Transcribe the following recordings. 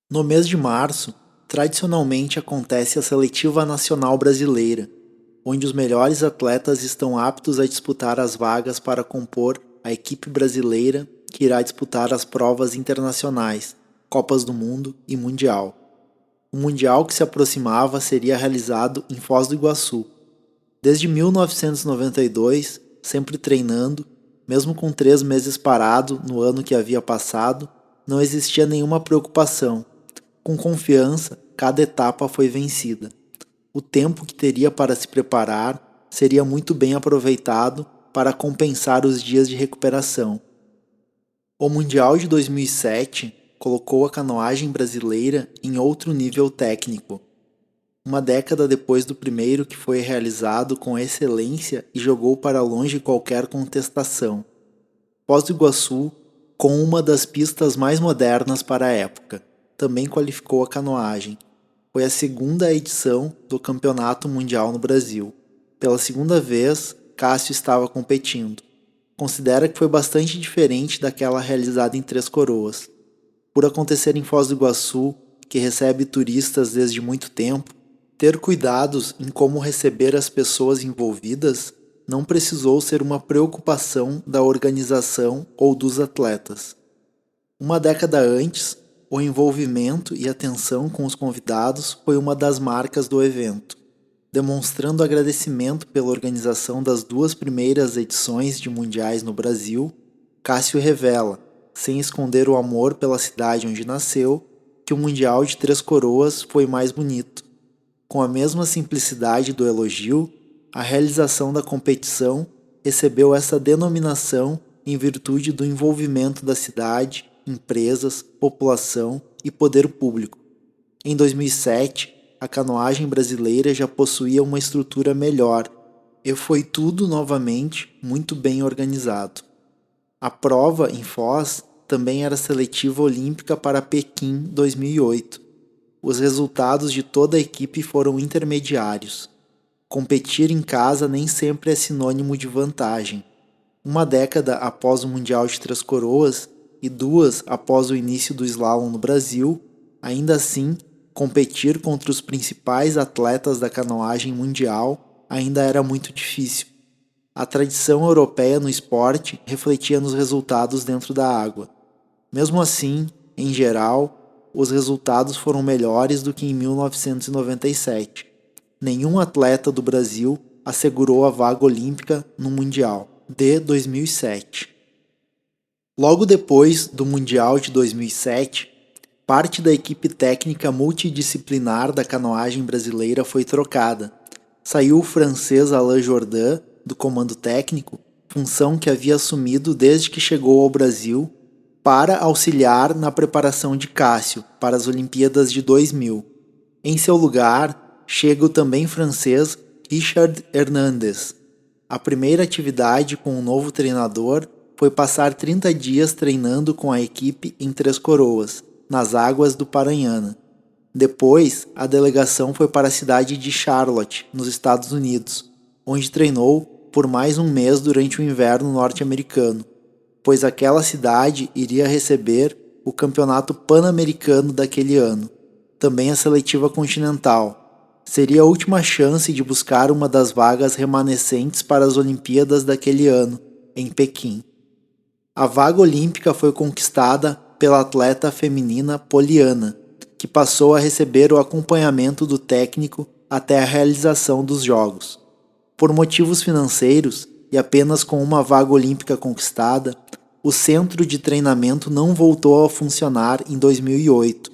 No mês de março, tradicionalmente acontece a Seletiva Nacional Brasileira, onde os melhores atletas estão aptos a disputar as vagas para compor a equipe brasileira que irá disputar as provas internacionais, Copas do Mundo e Mundial. O Mundial que se aproximava seria realizado em Foz do Iguaçu. Desde 1992, sempre treinando, mesmo com 3 meses parado no ano que havia passado, não existia nenhuma preocupação. Com confiança, cada etapa foi vencida. O tempo que teria para se preparar seria muito bem aproveitado para compensar os dias de recuperação. O Mundial de 2007 colocou a canoagem brasileira em outro nível técnico. Uma década depois do primeiro, que foi realizado com excelência e jogou para longe qualquer contestação. Foz do Iguaçu, com uma das pistas mais modernas para a época, também qualificou a canoagem. Foi a segunda edição do Campeonato Mundial no Brasil. Pela segunda vez, Cássio estava competindo. Considera que foi bastante diferente daquela realizada em Três Coroas. Por acontecer em Foz do Iguaçu, que recebe turistas desde muito tempo, ter cuidados em como receber as pessoas envolvidas não precisou ser uma preocupação da organização ou dos atletas. Uma década antes, o envolvimento e atenção com os convidados foi uma das marcas do evento. Demonstrando agradecimento pela organização das 2 primeiras edições de mundiais no Brasil, Cássio revela, sem esconder o amor pela cidade onde nasceu, que o Mundial de Três Coroas foi mais bonito. Com a mesma simplicidade do elogio, a realização da competição recebeu essa denominação em virtude do envolvimento da cidade, empresas, população e poder público. Em 2007, a canoagem brasileira já possuía uma estrutura melhor e foi tudo novamente muito bem organizado. A prova em Foz também era seletiva olímpica para Pequim 2008. Os resultados de toda a equipe foram intermediários. Competir em casa nem sempre é sinônimo de vantagem. Uma década após o Mundial de Três Coroas e 2 após o início do slalom no Brasil, ainda assim, competir contra os principais atletas da canoagem mundial ainda era muito difícil. A tradição europeia no esporte refletia nos resultados dentro da água. Mesmo assim, em geral, os resultados foram melhores do que em 1997. Nenhum atleta do Brasil assegurou a vaga olímpica no Mundial de 2007. Logo depois do Mundial de 2007, parte da equipe técnica multidisciplinar da canoagem brasileira foi trocada. Saiu o francês Alain Jourdain do comando técnico, função que havia assumido desde que chegou ao Brasil, para auxiliar na preparação de Cássio para as Olimpíadas de 2000. Em seu lugar, chega o também francês Richard Hernandez. A primeira atividade com o novo treinador foi passar 30 dias treinando com a equipe em Três Coroas, nas águas do Paranhana. Depois, a delegação foi para a cidade de Charlotte, nos Estados Unidos, onde treinou por mais um mês durante o inverno norte-americano, pois aquela cidade iria receber o Campeonato Pan-Americano daquele ano, também a Seletiva Continental. Seria a última chance de buscar uma das vagas remanescentes para as Olimpíadas daquele ano, em Pequim. A vaga olímpica foi conquistada pela atleta feminina Poliana, que passou a receber o acompanhamento do técnico até a realização dos Jogos. Por motivos financeiros e apenas com uma vaga olímpica conquistada, o centro de treinamento não voltou a funcionar em 2008.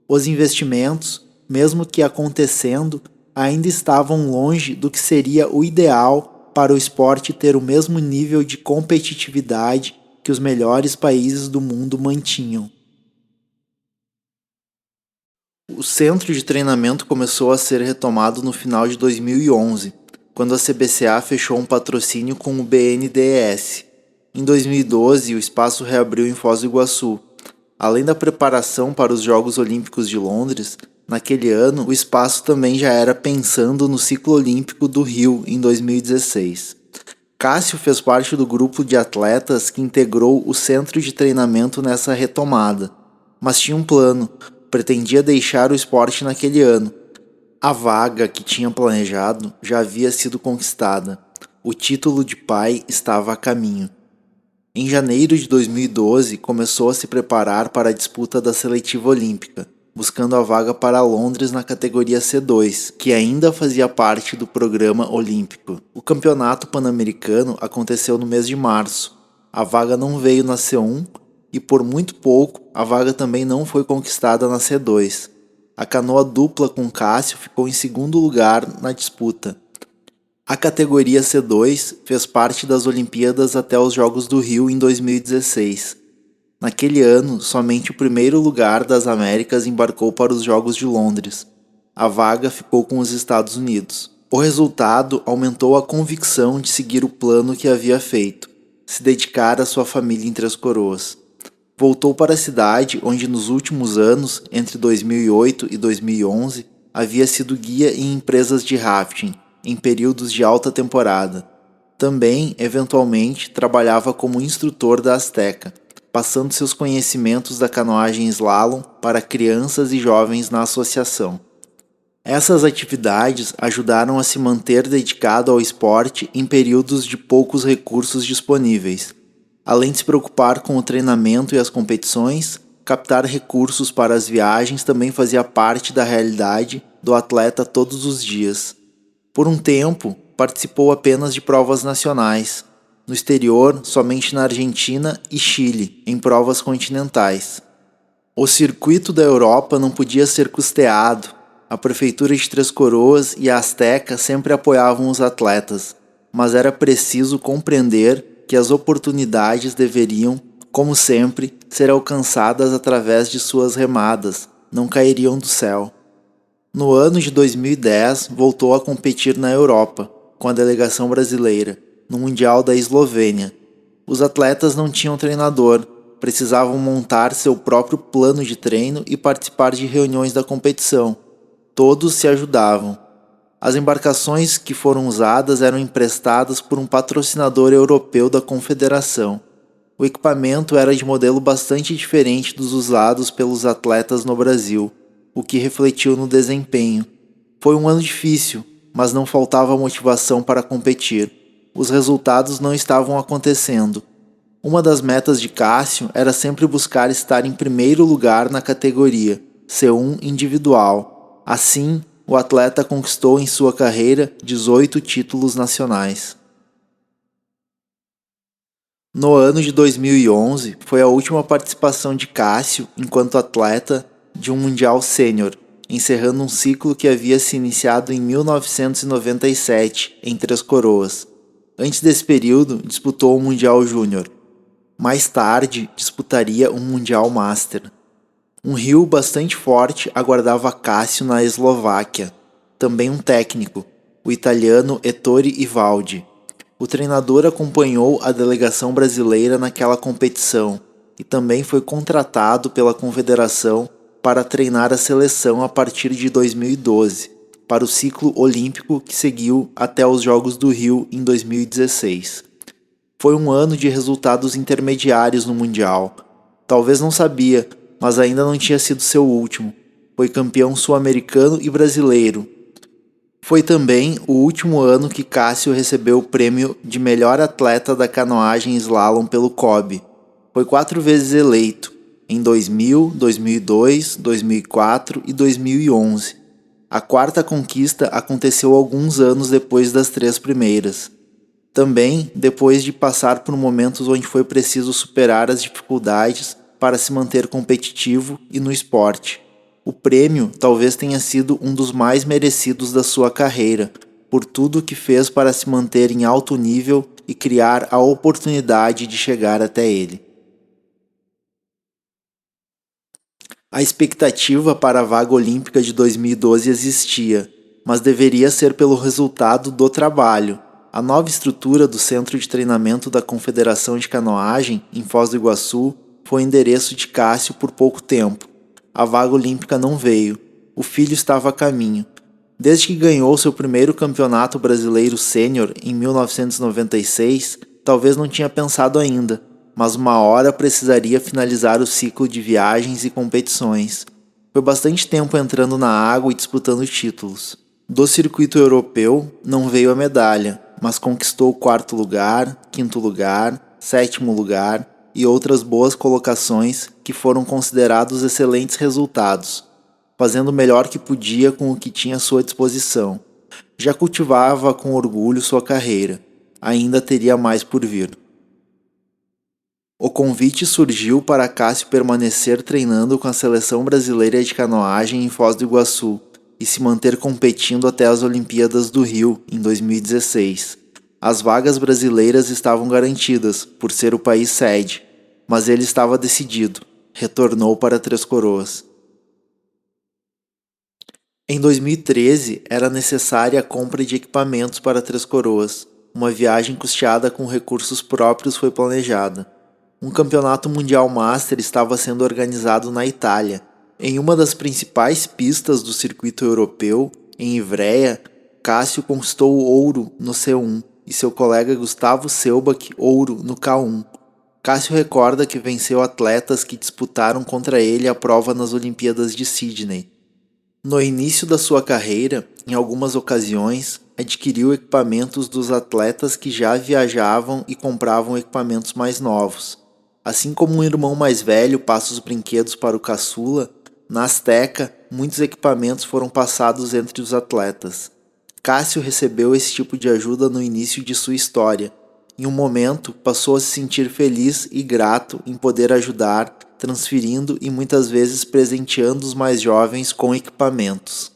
Os investimentos, mesmo que acontecendo, ainda estavam longe do que seria o ideal para o esporte ter o mesmo nível de competitividade que os melhores países do mundo mantinham. O centro de treinamento começou a ser retomado no final de 2011, quando a CBCA fechou um patrocínio com o BNDES. Em 2012, o espaço reabriu em Foz do Iguaçu. Além da preparação para os Jogos Olímpicos de Londres, naquele ano o espaço também já era pensando no ciclo olímpico do Rio em 2016. Cássio fez parte do grupo de atletas que integrou o centro de treinamento nessa retomada, mas tinha um plano: pretendia deixar o esporte naquele ano. A vaga que tinha planejado já havia sido conquistada. O título de pai estava a caminho. Em janeiro de 2012, começou a se preparar para a disputa da seletiva olímpica, buscando a vaga para Londres na categoria C2, que ainda fazia parte do programa olímpico. O campeonato pan-americano aconteceu no mês de março. A vaga não veio na C1 e, por muito pouco, a vaga também não foi conquistada na C2. A canoa dupla com Cássio ficou em segundo lugar na disputa. A categoria C2 fez parte das Olimpíadas até os Jogos do Rio em 2016. Naquele ano, somente o primeiro lugar das Américas embarcou para os Jogos de Londres. A vaga ficou com os Estados Unidos. O resultado aumentou a convicção de seguir o plano que havia feito, se dedicar à sua família em Três Coroas. Voltou para a cidade onde nos últimos anos, entre 2008 e 2011, havia sido guia em empresas de rafting, em períodos de alta temporada. Também, eventualmente, trabalhava como instrutor da Azteca, passando seus conhecimentos da canoagem slalom para crianças e jovens na associação. Essas atividades ajudaram a se manter dedicado ao esporte em períodos de poucos recursos disponíveis. Além de se preocupar com o treinamento e as competições, captar recursos para as viagens também fazia parte da realidade do atleta todos os dias. Por um tempo, participou apenas de provas nacionais. No exterior, somente na Argentina e Chile, em provas continentais. O circuito da Europa não podia ser custeado. A Prefeitura de Três Coroas e a Azteca sempre apoiavam os atletas, mas era preciso compreender que as oportunidades deveriam, como sempre, ser alcançadas através de suas remadas, não cairiam do céu. No ano de 2010, voltou a competir na Europa, com a delegação brasileira, no Mundial da Eslovênia. Os atletas não tinham treinador, precisavam montar seu próprio plano de treino e participar de reuniões da competição. Todos se ajudavam. As embarcações que foram usadas eram emprestadas por um patrocinador europeu da confederação. O equipamento era de modelo bastante diferente dos usados pelos atletas no Brasil, o que refletiu no desempenho. Foi um ano difícil, mas não faltava motivação para competir. Os resultados não estavam acontecendo. Uma das metas de Cássio era sempre buscar estar em primeiro lugar na categoria, C1 individual. Assim, o atleta conquistou em sua carreira 18 títulos nacionais. No ano de 2011, foi a última participação de Cássio enquanto atleta de um Mundial Sênior, encerrando um ciclo que havia se iniciado em 1997, em Três Coroas. Antes desse período, disputou o Mundial Júnior. Mais tarde, disputaria um Mundial Master. Um rio bastante forte aguardava Cássio na Eslováquia. Também um técnico, o italiano Ettore Ivaldi. O treinador acompanhou a delegação brasileira naquela competição e também foi contratado pela confederação para treinar a seleção a partir de 2012, para o ciclo olímpico que seguiu até os Jogos do Rio em 2016. Foi um ano de resultados intermediários no Mundial. Talvez não sabia, mas ainda não tinha sido seu último. Foi campeão sul-americano e brasileiro. Foi também o último ano que Cássio recebeu o prêmio de melhor atleta da canoagem slalom pelo COB. Foi 4 vezes eleito, em 2000, 2002, 2004 e 2011. A quarta conquista aconteceu alguns anos depois das 3 primeiras. Também depois de passar por momentos onde foi preciso superar as dificuldades para se manter competitivo e no esporte. O prêmio talvez tenha sido um dos mais merecidos da sua carreira, por tudo o que fez para se manter em alto nível e criar a oportunidade de chegar até ele. A expectativa para a vaga olímpica de 2012 existia, mas deveria ser pelo resultado do trabalho. A nova estrutura do Centro de Treinamento da Confederação de Canoagem, em Foz do Iguaçu, foi o endereço de Cássio por pouco tempo. A vaga olímpica não veio. O filho estava a caminho. Desde que ganhou seu primeiro campeonato brasileiro sênior em 1996, talvez não tinha pensado ainda, mas uma hora precisaria finalizar o ciclo de viagens e competições. Foi bastante tempo entrando na água e disputando títulos. Do circuito europeu não veio a medalha, mas conquistou o 4º lugar, 5º lugar, 7º lugar e outras boas colocações que foram considerados excelentes resultados, fazendo o melhor que podia com o que tinha à sua disposição. Já cultivava com orgulho sua carreira, ainda teria mais por vir. O convite surgiu para Cássio permanecer treinando com a seleção brasileira de canoagem em Foz do Iguaçu e se manter competindo até as Olimpíadas do Rio, em 2016. As vagas brasileiras estavam garantidas, por ser o país sede, mas ele estava decidido, retornou para Três Coroas. Em 2013, era necessária a compra de equipamentos para Três Coroas. Uma viagem custeada com recursos próprios foi planejada. Um campeonato mundial master estava sendo organizado na Itália. Em uma das principais pistas do circuito europeu, em Ivrea, Cássio conquistou o ouro no C1 e seu colega Gustavo Selbach ouro no K1. Cássio recorda que venceu atletas que disputaram contra ele a prova nas Olimpíadas de Sydney. No início da sua carreira, em algumas ocasiões, adquiriu equipamentos dos atletas que já viajavam e compravam equipamentos mais novos. Assim como um irmão mais velho passa os brinquedos para o caçula, na Azteca, muitos equipamentos foram passados entre os atletas. Cássio recebeu esse tipo de ajuda no início de sua história. Em um momento, passou a se sentir feliz e grato em poder ajudar, transferindo e muitas vezes presenteando os mais jovens com equipamentos.